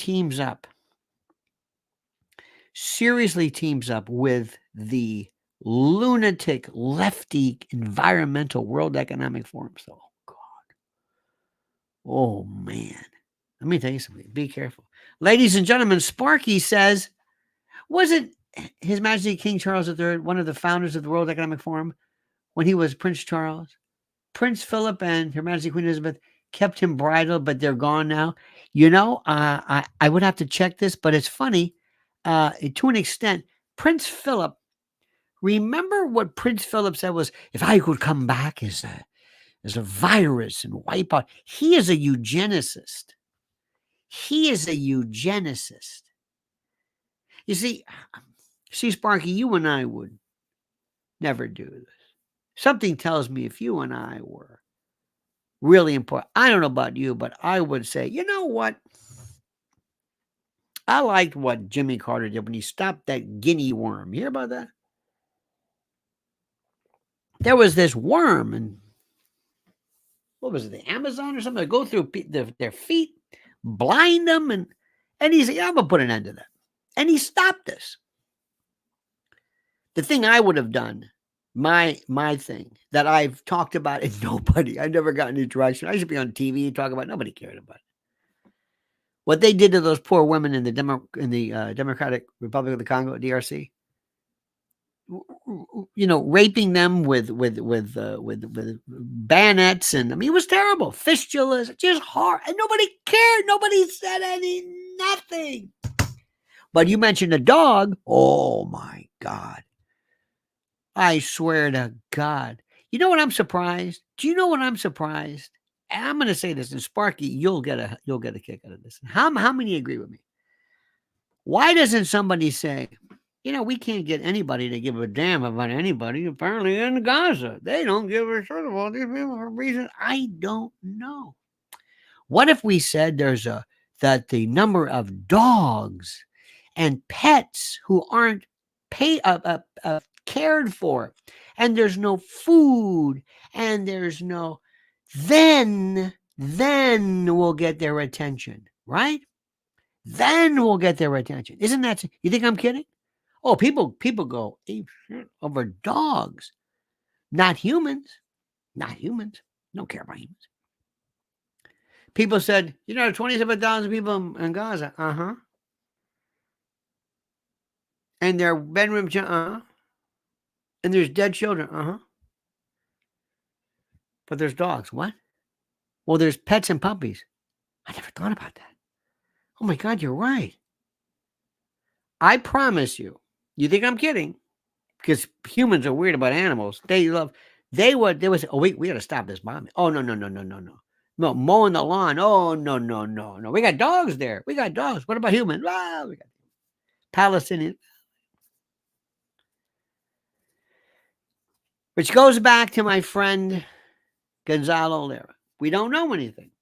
seriously teams up with the lunatic, lefty, environmental World Economic Forum, so, oh, God. Oh, man. Let me tell you something. Be careful. Ladies and gentlemen, Sparky says, wasn't His Majesty King Charles III one of the founders of the World Economic Forum when he was Prince Charles? Prince Philip and Her Majesty Queen Elizabeth kept him bridled, but they're gone now. You know, I would have to check this, but it's funny. To an extent, Prince Philip, remember what Prince Philip said was, if I could come back as a virus and wipe out. He is a eugenicist. He is a eugenicist. You see, Sparky, you and I would never do this. Something tells me if you and I were really important, I don't know about you, but I would say, you know what? I liked what Jimmy Carter did when he stopped that guinea worm. You hear about that? There was this worm, and what was it, the Amazon or something? Go through their feet, blind them, and he said, yeah, I'm going to put an end to that. And he stopped this. The thing I would have done, my thing that I've talked about, and I never got any traction. I should be on TV and talk about it. Nobody cared about it. What they did to those poor women in the Democratic Republic of the Congo, DRC, you know, raping them with bayonets, and I mean, it was terrible. Fistulas, just hard, and nobody cared. Nobody said nothing. But you mentioned a dog. Oh my God! I swear to God. You know what I'm surprised? Do you know what I'm surprised? And I'm going to say this, and Sparky, you'll get a kick out of this. How many agree with me? Why doesn't somebody say, you know, we can't get anybody to give a damn about anybody? Apparently in Gaza, they don't give a shit about these people for reasons I don't know. What if we said that the number of dogs and pets who aren't cared for, and there's no food, and there's no, then we'll get their attention, right? Then we'll get their attention. Isn't that, you think I'm kidding? Oh, people go over dogs, not humans. Don't care about humans. People said, you know, 27,000 people in Gaza. And their bedrooms, and there's dead children, But there's dogs. What? Well, there's pets and puppies. I never thought about that. Oh my God, you're right. I promise you. You think I'm kidding? Because humans are weird about animals. They would say, oh, we got to stop this bombing. Oh, no. No, mowing the lawn. Oh, no. We got dogs there. We got dogs. What about humans? Well, we got Palestinians. Which goes back to my friend Gonzalo Lira. We don't know anything.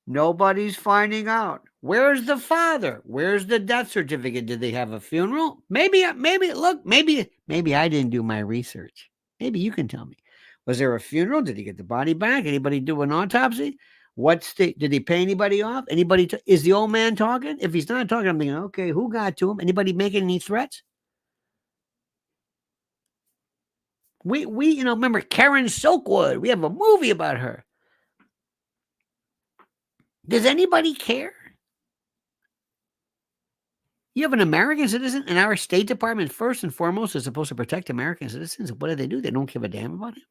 Nobody's finding out. Where's the father? Where's the death certificate? Did they have a funeral? Maybe I didn't do my research. Maybe you can tell me. Was there a funeral? Did he get the body back? Anybody do an autopsy? Did he pay anybody off? Is the old man talking? If he's not talking, I'm thinking, okay, who got to him? Anybody making any threats? We remember Karen Silkwood. We have a movie about her. Does anybody care? You have an American citizen, and our State Department, first and foremost, is supposed to protect American citizens. What do? They don't give a damn about him.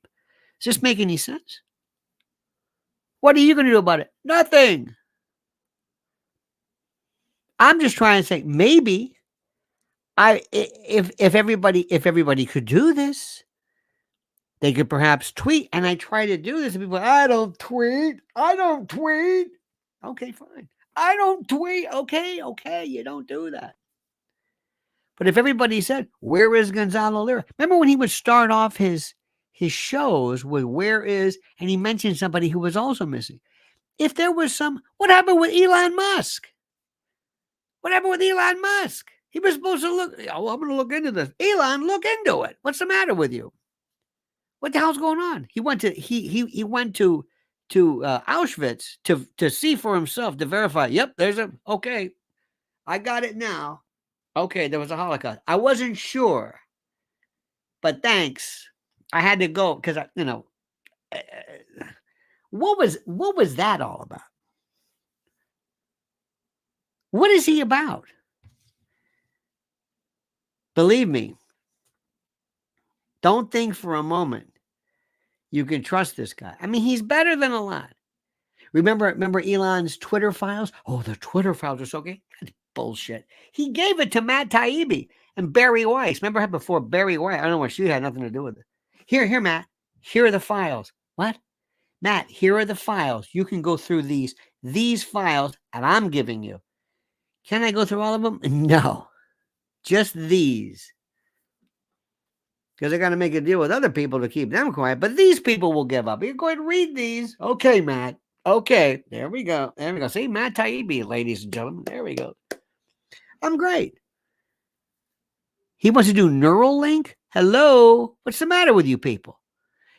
Does this make any sense? What are you going to do about it? Nothing. I'm just trying to say, maybe if everybody could do this, they could perhaps tweet. And I try to do this, and people, I don't tweet. I don't tweet. Okay, fine. I don't tweet. Okay, you don't do that. But if everybody said, "Where is Gonzalo Lira?" Remember when he would start off his shows with "Where is," and he mentioned somebody who was also missing. If there was what happened with Elon Musk? What happened with Elon Musk? He was supposed to look. Oh, I'm going to look into this. Elon, look into it. What's the matter with you? What the hell's going on? He went to Auschwitz to see for himself, to verify. Yep, okay. I got it now. Okay, there was a Holocaust. I wasn't sure, but thanks. I had to go because what was that all about? What is he about? Believe me, don't think for a moment you can trust this guy. I mean, he's better than a lot. Remember Elon's Twitter files? Oh, the Twitter files are so good. That's bullshit. He gave it to Matt Taibbi and Barry Weiss. Remember how before Barry Weiss? I don't know what she had nothing to do with it. Here, Matt. Here are the files. What? Matt, here are the files. You can go through these files that I'm giving you. Can I go through all of them? No. Just these. Because they're going to make a deal with other people to keep them quiet. But these people will give up. You go ahead and read these. Okay, Matt. Okay. There we go. See, Matt Taibbi, ladies and gentlemen. There we go. I'm great. He wants to do Neuralink? Hello? What's the matter with you people?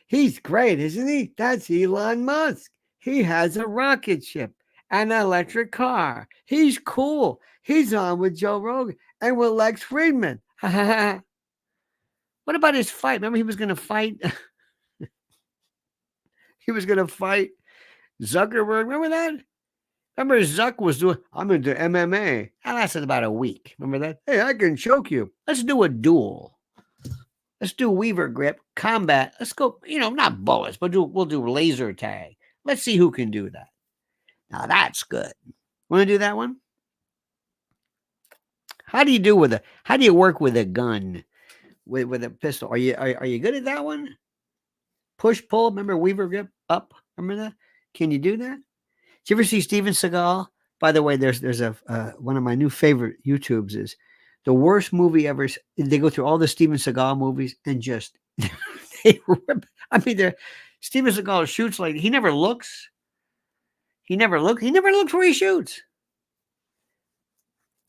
He's great, isn't he? That's Elon Musk. He has a rocket ship, an electric car. He's cool. He's on with Joe Rogan and with Lex Friedman. What about his fight? Remember he was going to fight? He was going to fight Zuckerberg. Remember that? Remember Zuck was doing, I'm into MMA. That lasted about a week. Remember that? Hey, I can choke you. Let's do a duel. Let's do Weaver grip, combat. Let's go, not bullets, but we'll do laser tag. Let's see who can do that. Now that's good. Want to do that one? How do you work with a gun? With a pistol? Are you good at that one? Push, pull. Remember Weaver grip up? Remember that? Can you do that? Did you ever see Steven Seagal? By the way, there's a one of my new favorite YouTubes is the worst movie ever. They go through all the Steven Seagal movies and just they rip. I mean, Steven Seagal shoots like he never looks. He never looks where he shoots.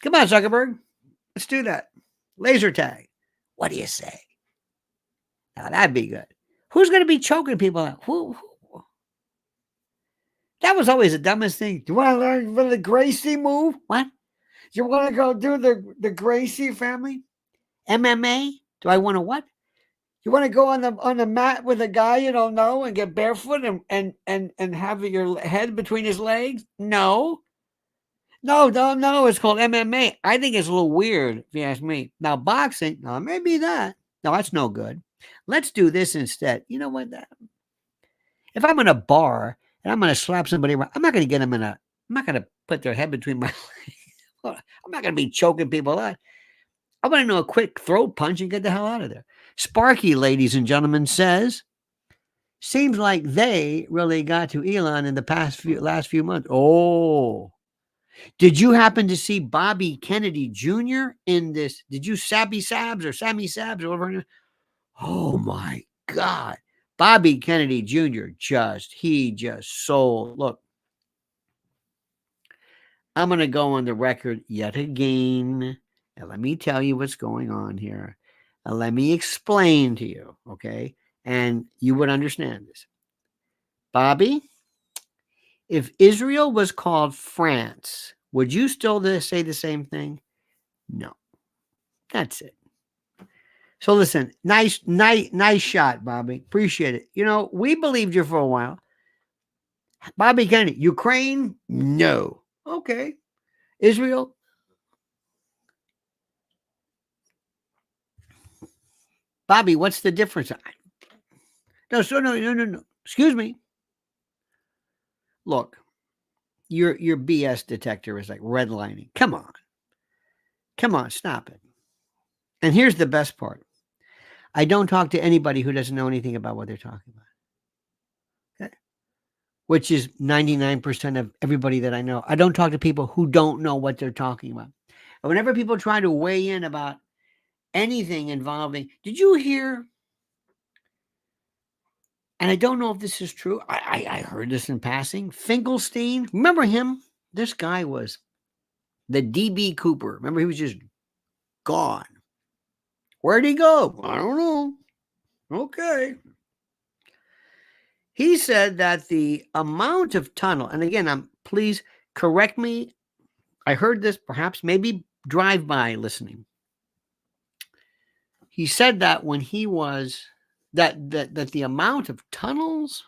Come on, Zuckerberg. Let's do that. Laser tag. What do you say? Now that'd be good. Who's going to be choking people out? Who? That was always the dumbest thing. Do you want to learn for the Gracie move? What? Do you want to go do the Gracie family? MMA? Do I want to what? You want to go on the mat with a guy you don't know and get barefoot and have your head between his legs? No. No. It's called MMA. I think it's a little weird, if you ask me. Now, boxing, no, maybe that. No, that's no good. Let's do this instead. You know what? If I'm in a bar and I'm going to slap somebody around, I'm not going to get them I'm not going to put their head between my legs. I'm not going to be choking people out. I want to know a quick throat punch and get the hell out of there. Sparky, ladies and gentlemen, says, seems like they really got to Elon in the last few months. Oh, did you happen to see Bobby Kennedy Jr. in this? Did you Sammy Sabs or whatever? Oh my God. Bobby Kennedy Jr. he just sold. Look, I'm going to go on the record yet again. And let me tell you what's going on here. Let me explain to you, okay? And you would understand this. Bobby, if Israel was called France, would you still say the same thing? No. That's it. So listen, nice shot, Bobby. Appreciate it. We believed you for a while. Bobby Kennedy, Ukraine? No. Okay. Israel? Bobby, what's the difference? No. Excuse me. Look, your BS detector is like redlining. Come on, stop it. And here's the best part. I don't talk to anybody who doesn't know anything about what they're talking about. Okay? Which is 99% of everybody that I know. I don't talk to people who don't know what they're talking about. And whenever people try to weigh in about anything involving, did you hear? And I don't know if this is true. I heard this in passing. Finkelstein, remember him? This guy was the DB Cooper. Remember, he was just gone. Where'd he go? I don't know. Okay. He said that the amount of tunnel, and again, please correct me. I heard this perhaps maybe drive-by listening. He said that when he was that the amount of tunnels,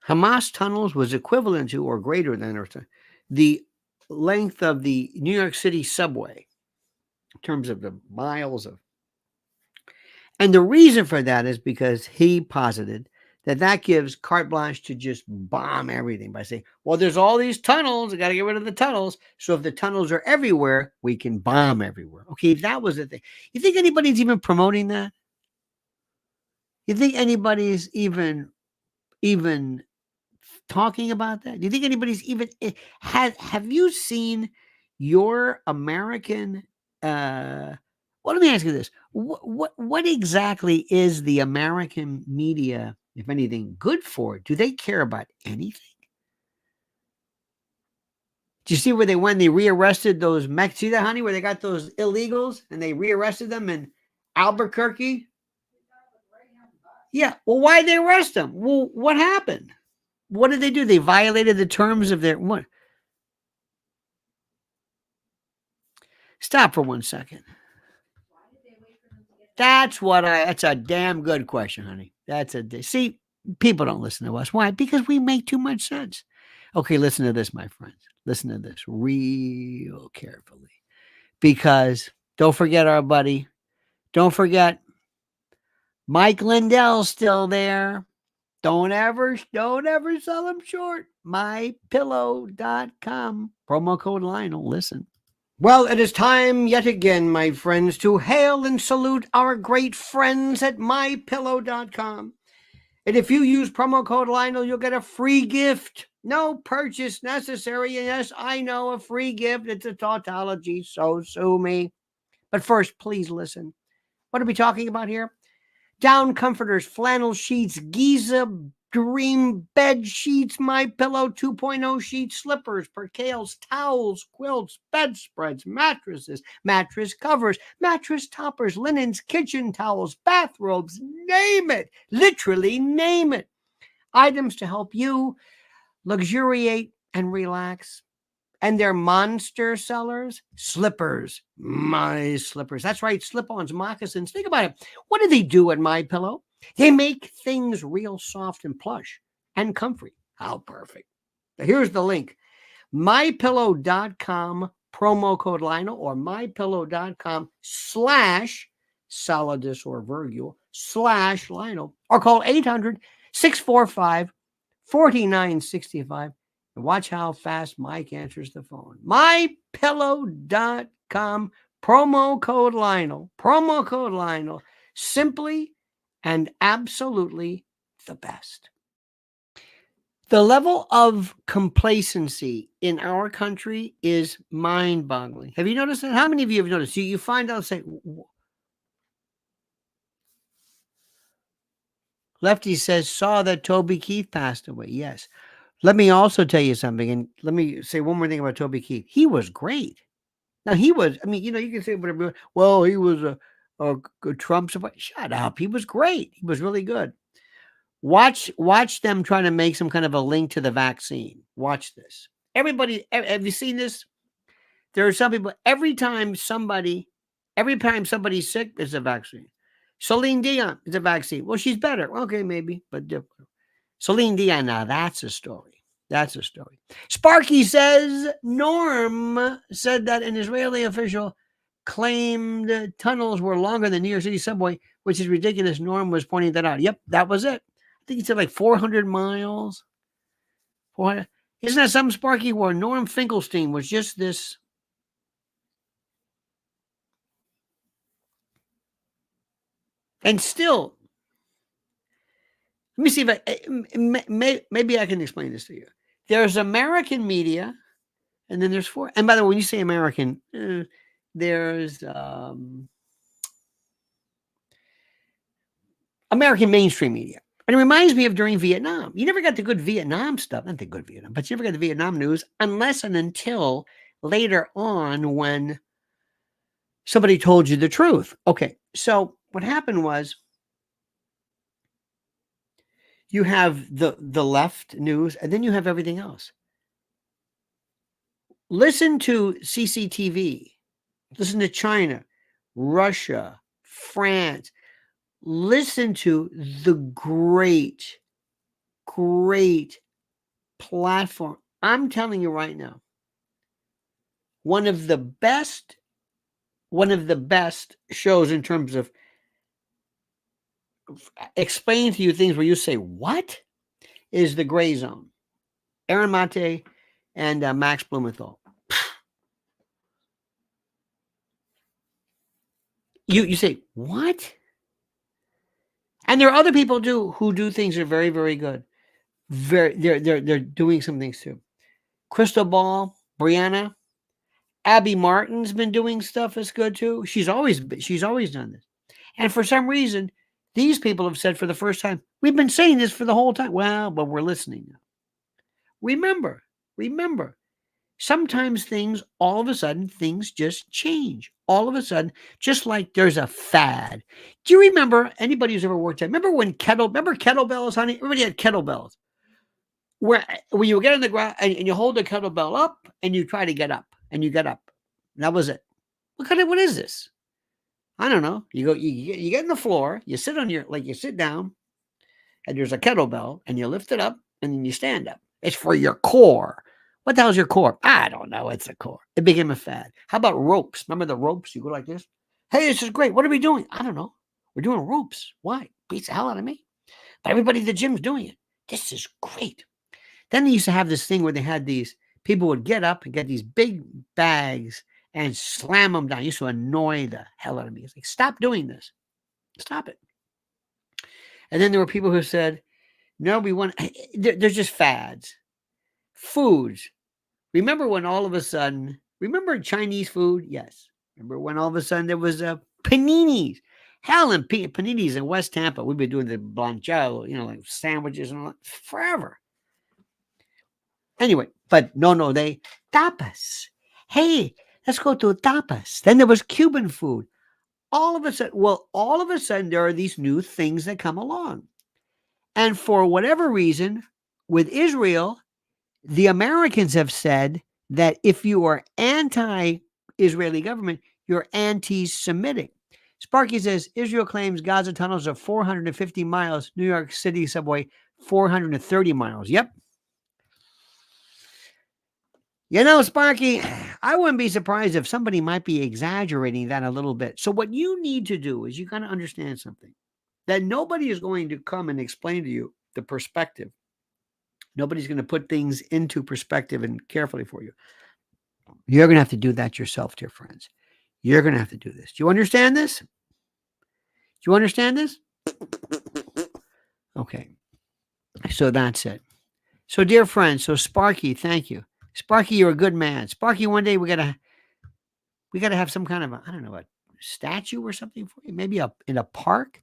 Hamas tunnels, was equivalent to or greater than or the length of the New York City subway in terms of the miles of. And the reason for that is because he posited that gives carte blanche to just bomb everything by saying, well, there's all these tunnels. I got to get rid of the tunnels. So if the tunnels are everywhere, we can bomb everywhere. Okay, if that was the thing. You think anybody's even promoting that? You think anybody's even talking about that? Do you think anybody's even have you seen your American well, let me ask you this. What exactly is the American media, if anything, good for? Do they care about anything? Do you see where they went? They rearrested those see that, honey, where they got those illegals and they rearrested them in Albuquerque? Yeah. Well, why did they arrest them? Well, what happened? What did they do? They violated the terms of their what? Stop for 1 second. That's a damn good question, honey. See, people don't listen to us. Why? Because we make too much sense. Okay, listen to this, my friends. Listen to this real carefully. Because don't forget our buddy. Don't forget Mike Lindell's still there. Don't ever sell him short. MyPillow.com. Promo code Lionel. Listen. Well, it is time yet again, my friends, to hail and salute our great friends at MyPillow.com. And if you use promo code Lionel, you'll get a free gift. No purchase necessary. And yes, I know, a free gift. It's a tautology, so sue me. But first, please listen. What are we talking about here? Down comforters, flannel sheets, Giza Dream bed sheets, My Pillow 2.0 sheets, slippers, percales, towels, quilts, bedspreads, mattresses, mattress covers, mattress toppers, linens, kitchen towels, bathrobes, name it. Literally name it. Items to help you luxuriate and relax. And they're monster sellers. Slippers, my slippers. That's right, slip-ons, moccasins. Think about it. What do they do at My Pillow? They make things real soft and plush and comfy. How perfect. Now, here's the link. MyPillow.com, promo code Lionel, or MyPillow.com /Solidus or Virgil /Lionel, or call 800-645-4965. And watch how fast Mike answers the phone. MyPillow.com, promo code Lionel. Promo code Lionel. Simply and absolutely the best. The level of complacency in our country is mind-boggling. Have you noticed that? How many of you have noticed? You find out, say, Lefty says, saw that Toby Keith passed away. Yes. Let me also tell you something, and let me say one more thing about Toby Keith. He was great. Now, he was, I mean, you can say whatever, well, he was a Trump supporter. Shut up. He was great. He was really good. Watch them trying to make some kind of a link to the vaccine. Watch this. Everybody, have you seen this? There are some people, every time somebody's sick, there's a vaccine. Celine Dion is a vaccine. Well, she's better. Okay, maybe, but different. Celine Dion, now that's a story. That's a story. Sparky says Norm said that an Israeli official claimed tunnels were longer than New York City subway, which is ridiculous. Norm was pointing that out. Yep, that was it. I think he said like 400 miles. 400. Isn't that something, Sparky, where Norm Finkelstein was just this And still, let me see if maybe I can explain this to you. There's American media, and then there's foreign. And by the way, when you say American, there's American mainstream media. And it reminds me of during Vietnam. You never got the good Vietnam stuff, not the good Vietnam, but you never got the Vietnam news unless and until later on when somebody told you the truth. Okay, so what happened was you have the left news, and then you have everything else. Listen to CCTV. Listen to China, Russia, France. Listen to the great platform. I'm telling you right now, one of the best shows in terms of explaining to you things where you say, what? Is The Gray Zone. Aaron Mate and Max Blumenthal. You say, what? And there are other people who do things that are very, very good. They're doing some things too. Crystal Ball, Brianna, Abby Martin's been doing stuff that's good too. She's always done this. And for some reason, these people have said for the first time, we've been saying this for the whole time. Well, but we're listening now. Remember, sometimes all of a sudden, things just change. All of a sudden, just like there's a fad. Do you remember, anybody who's ever worked at, remember kettlebells, honey? Everybody had kettlebells. Where you get on the ground and you hold the kettlebell up and you try to get up and you get up. That was it. What is this? I don't know. You get on the floor, you sit you sit down, and there's a kettlebell, and you lift it up, and then you stand up. It's for your core. What the hell's your core? I don't know. It's a core. It became a fad. How about ropes? Remember the ropes? You go like this. Hey, this is great. What are we doing? I don't know. We're doing ropes. Why? Beats the hell out of me. But everybody at the gym's doing it. This is great. Then they used to have this thing where they had these people would get up and get these big bags and slam them down. It used to annoy the hell out of me. It's like, stop doing this. Stop it. And then there were people who said, no, there's just fads. Foods. Remember when all of a sudden, remember Chinese food? Yes. Remember when all of a sudden there was paninis? Hell, and paninis in West Tampa. We've been doing the blanchado, like sandwiches and all that forever. Anyway, but no, they tapas. Hey, let's go to tapas. Then there was Cuban food. All of a sudden, there are these new things that come along. And for whatever reason, with Israel, the Americans have said that if you are anti-Israeli government, you're anti-Semitic. Sparky says, Israel claims Gaza tunnels are 450 miles, New York City subway 430 miles. Yep. Sparky, I wouldn't be surprised if somebody might be exaggerating that a little bit. So what you need to do is you got to understand something, that nobody is going to come and explain to you the perspective. Nobody's going to put things into perspective and carefully for you. You're going to have to do that yourself, dear friends. You're going to have to do this. Do you understand this? Okay. So that's it. So, dear friends, Sparky, thank you. Sparky, you're a good man. Sparky, one day we gotta have some kind of a statue or something for you. Maybe in a park,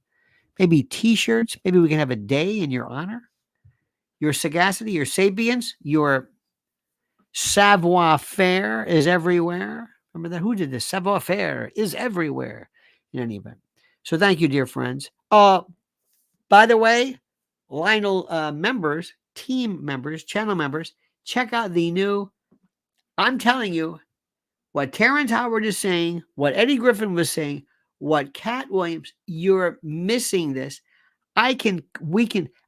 maybe T-shirts. Maybe we can have a day in your honor. Your sagacity, your sapience, your savoir-faire is everywhere. Remember that? Who did this? Savoir-faire is everywhere. In any event. So thank you, dear friends. By the way, Lionel members, team members, channel members, check out the new, I'm telling you, what Terrence Howard is saying, what Eddie Griffin was saying, what Cat Williams, you're missing this. I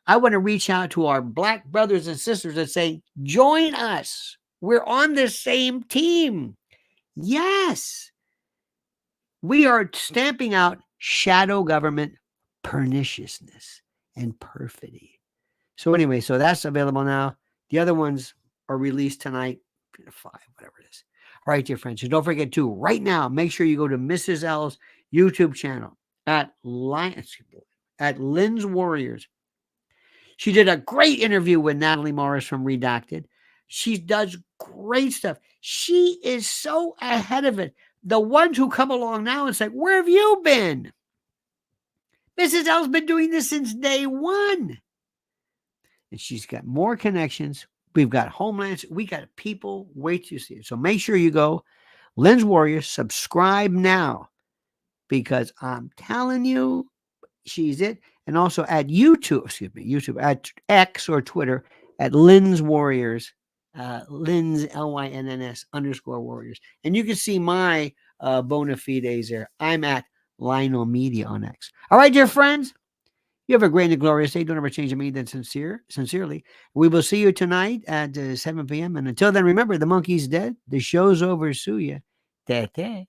want to reach out to our Black brothers and sisters and say, join us. We're on the same team. Yes. We are stamping out shadow government perniciousness and perfidy. So anyway, that's available now. The other ones are released tonight, 5, whatever it is. All right, dear friends. So don't forget to, right now, make sure you go to Mrs. L's YouTube channel. at at Lynn's Warriors. She did a great interview with Natalie Morris from Redacted. She does great stuff. She is so ahead of it. The ones who come along now and say, "Where have you been?" Mrs. L's been doing this since day one. And she's got more connections. We've got homelands. We got people. Wait till you see it. So make sure you go. Lynn's Warriors, subscribe now because I'm telling you, she's it. And also at YouTube, at X or Twitter at Lynn's Warriors, Lynn's LYNNS _ Warriors. And you can see my bona fides there. I'm at Lionel Media on X. All right, dear friends. You have a great and glorious day. Don't ever change a meaning than sincerely. We will see you tonight at 7 p.m. And until then, remember, the monkey's dead. The show's over. Sue ya. Tete.